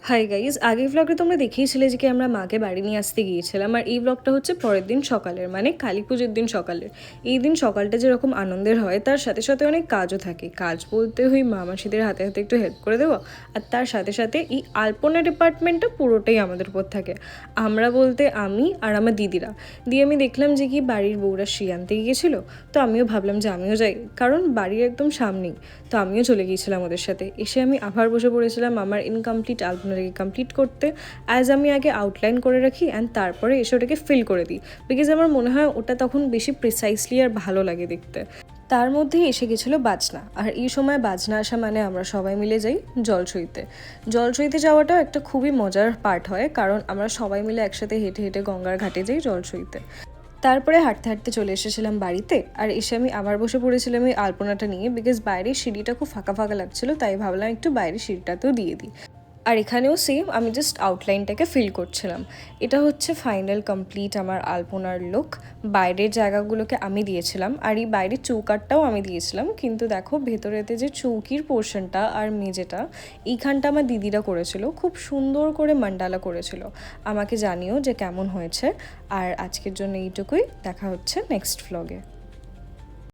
Hi guys, আগের ভ্লগে তোমরা দেখিয়েছিলে যে কি আমরা মাকে বাড়ি নিয়ে আসতে গিয়েছিলাম, আর এই ভ্লগটা হচ্ছে পরের দিন সকালের, মানে কালী পুজোর দিন সকালের। এই দিন সকালটা যেরকম আনন্দের হয় তার সাথে সাথে অনেক কাজও থাকে। কাজ বলতে ওই মামাসিদের হাতে হাতে একটু হেল্প করে দেবো, আর তার সাথে সাথে এই আলপনা ডিপার্টমেন্টটা পুরোটাই আমাদের উপর থাকে। আমরা বলতে আমি আর আমার দিদিরা। দিয়ে আমি দেখলাম যে কি বাড়ির বউরা শ্রী আনতে গিয়েছিলো, তো আমিও ভাবলাম যে আমিও যাই, কারণ বাড়ির একদম সামনেই। তো আমিও চলে গিয়েছিলাম ওদের সাথে। এসে আমি আবার বসে পড়েছিলাম আমার ইনকমপ্লিট আলপনাটাকে কমপ্লিট করতে। অ্যাজ আমি আগে আউটলাইন করে রাখি অ্যান্ড তারপরে এসে ওটাকে ফিল করে দিই, বিকজ আমার মনে হয় ওটা তখন বেশি প্রিসাইসলি আর ভালো লাগে দেখতে। তার মধ্যেই এসে গেছিলো বাজনা, আর এই সময় বাজনা আসা মানে আমরা সবাই মিলে যাই জলসইতে। জলসইতে যাওয়াটাও একটা খুবই মজার পার্ট হয়, কারণ আমরা সবাই মিলে একসাথে হেঁটে হেঁটে গঙ্গার ঘাটে যাই জলসইতে। তারপরে হাঁটতে হাঁটতে চলে এসেছিলাম বাড়িতে, আর এসে আমি আবার বসে পড়েছিলাম এই আলপনাটা নিয়ে, বিকজ বাইরের সিঁড়িটা খুব ফাঁকা ফাঁকা লাগছিলো, তাই ভাবলাম একটু বাইরের সিঁড়িটাতেও দিয়ে দিই। আর এখানেও সেম, আমি জাস্ট আউটলাইনটাকে ফিল করছিলাম। এটা হচ্ছে ফাইনাল কমপ্লিট আমার আলপনার লুক। বাইরের জায়গাগুলোকে আমি দিয়েছিলাম, আর এই বাইরের চৌকাটটাও আমি দিয়েছিলাম, কিন্তু দেখো ভেতরেতে যে চৌকির পোর্শনটা আর মেঝেটা, এইখানটা আমার দিদিরা করেছিল, খুব সুন্দর করে মান্ডালা করেছিল। আমাকে জানিও যে কেমন হয়েছে। আর আজকের জন্য এইটুকুই, দেখা হচ্ছে নেক্সট ভ্লগে।